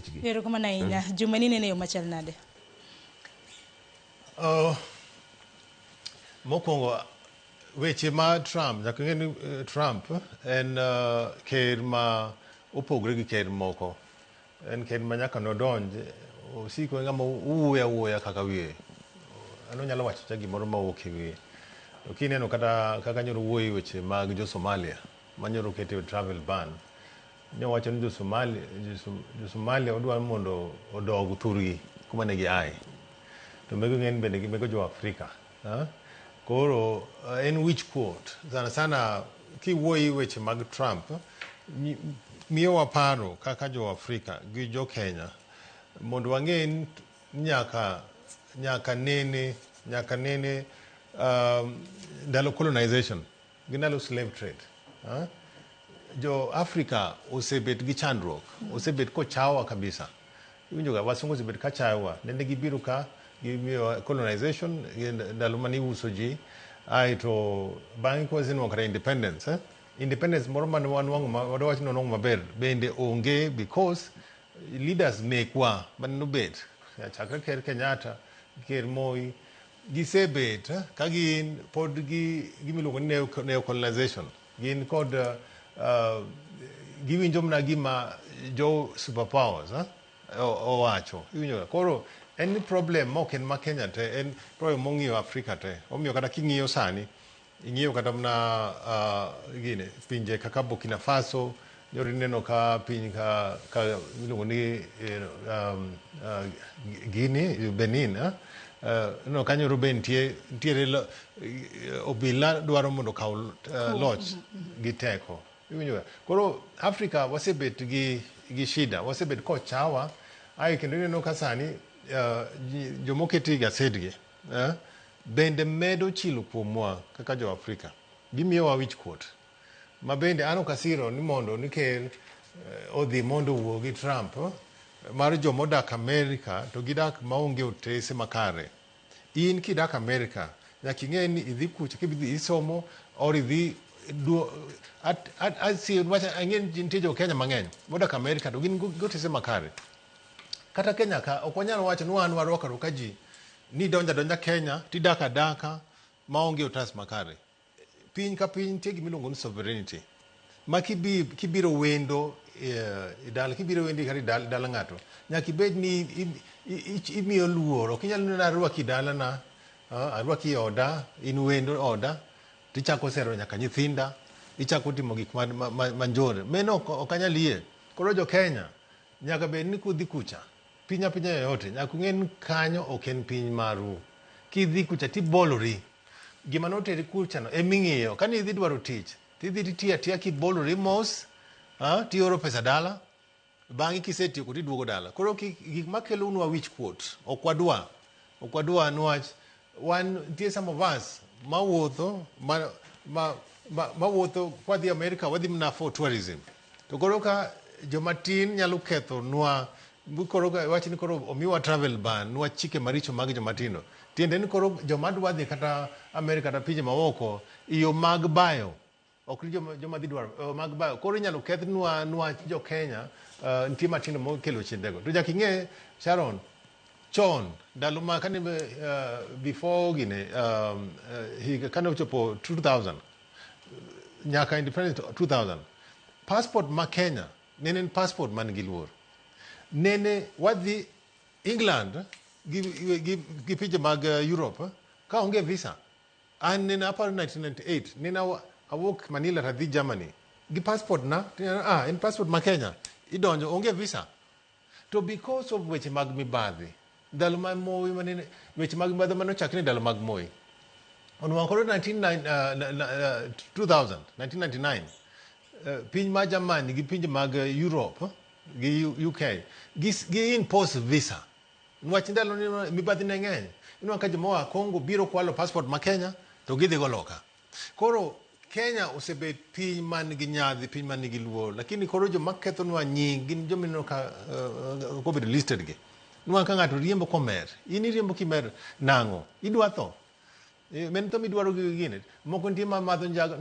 tichgi. Ero kama nainya Juma ni nene yo machal nade. Mokongo weche ma Trump nyaka ng'eni Trump en ker ma opogore gi ker moko. En ker ma nyaka nodonj osiko ng'ama wuoya kaka wiye. Ano nyalo wacho cha gimoro ma wuok e wiye. To kineno kata kaka nyoro wuoyi weche mag jo Somalia manyoro kete travel ban. Ne wacho ni jo Somalia odwa mondo odog thurgi kuma ne gi ai. To mego ng'en bende mego jo Afrika. Koro en wich quote sana kiwuoyi weche mag Trump miyo waparo kaka jo Afrika gi jo Kenya mondo wang'e nyaka nene ndalo colonization gi ndalo slave trade. Jo Afrika osebet gi chandruok, osebet kochawa kabisa. Iwinjo ga wasungu osebet ka chawa, nende gibiro ka gimiyo colonization ndalo mani uso ji ai to bang'e kwazinwa kata independence. Independence moro mane wadawach nonong maber bende onge because leaders mekwa mane nobet chakre ker Kenyatta, ker Moi gisebet ka gin pod gimiluongo ni neocolonization. Gin kod giwinjo mna gima jo superpowers owacho. Koro en problem mok en ma Kenya te, en problem mong'iyo Afrika te. Omiyo kata king'iyo sani, ing'iyo kata mna pinje kaka Burkina Faso, nyori neno ka piny ka miluongo ni Guinea, Benin, no kanyo be nitiere obila dwaro mondo kaw loch gi teko. Koro Afrika wasebet gi shida, wasebet kochawa, ai kendo neno ka sani jomoketi gasedgi bende medo chilo kuomwa kaka jo Afrika. Gimiyowa wich kuot. Ma bende ano kasiro ni mondo ni ker odhi mondo wuo gi Trump mar jomodak Amerika to gidak maonge otese makare. In kidak Amerika nyaka ing'e ni idhi kucha kibidhi isomo or idhi nitie jo Kenya mang'eny modak Amerika to gin gotese makare. Kata Kenya ka ok wanyalo wacho ni wan warwakore ka ji ni donja Kenya tidak adaka maonge otas makare. Piny ka piny nitie gimiluongo ni sovereignty. Ma kibiro wendo dala kibiro wendi kari dala ng'ato nyaka ibed ni imiyo luoro. Ok inyalo neno arwaki dala na arwaki oda in wendo oda tichako sero nyaka nyithinda ichako timo gik manjore. Meno ok anyal yie. Koro jo Kenya nyaka bed ni kudhi kucha pinya yoyote nyaka ung'en kanyo ok en piny maru. Kidhi kucha tibolori. Gima noteri kucha no eming'iyo. Kani idhi dwaro tich tidhi titiya tiya kibolori mos tioro pesa dala bang'e kisetieko tiduogo dala. Koro gik makelo unwa wich kuot ok wadwa nwach wan nitie some of us mawuotho kwadhi Amerika wadhi mna for tourism. To koro ka jomatin nyalo ketho nwa koro wach ni koro omiwa travel ban nwa chike maricho mag jomatino. Tiende ni koro joma dwa dhi kata Amerika kata pinje maoko iyo mag bayo ok joma dhi dwaro mag bayo. Koro inyalo keth nwa jo Kenya nitie matindo mokelo chindego. To nyaka ing'e Sharon chon ndalo ma kane before gine higa kane ochopo 2000 nyaka independence 2000 passport ma Kenya nene en passport man gi luor. Nene wadhi England gi pinje mag Europe ka onge visa. An nene aparo 1998 nene awuok Manila tadhi Germany gi passport na en passport ma Kenya idonjo onge visa. To because of weche mag mibadhi ndalo ma Moi manene weche mag mibadhi manochakre ndalo mag Moi onwang' koro 1999 piny ma Germany gi pinje mag Europe gi UK gi impose visa. Nwach ndalo ni mibadhi ne ng'eny. Inwa ka jomoa Kongo biro kwalo passport ma Kenya to gidhi go loka. Koro Kenya osebet piny man gi nyadhi, piny man gi luor, lakini koro joma ketho nwa nying gin jomino ka kobedo listed gi. Nwa ka ng'ato riembo komer, in riembo kimer nang'o, idwa tho. Men to midwaro gine, moko nitie ma madho njaga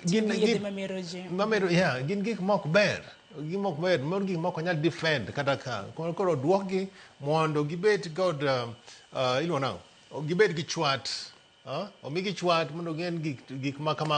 gin gik mamero gin gik mok ber. gimok ber mon gik moko nyal defend kata ka koro duokgi mondo gibed god iluongo nang'o gibed gi chwat omigi chwat mondo gin gik ma kamago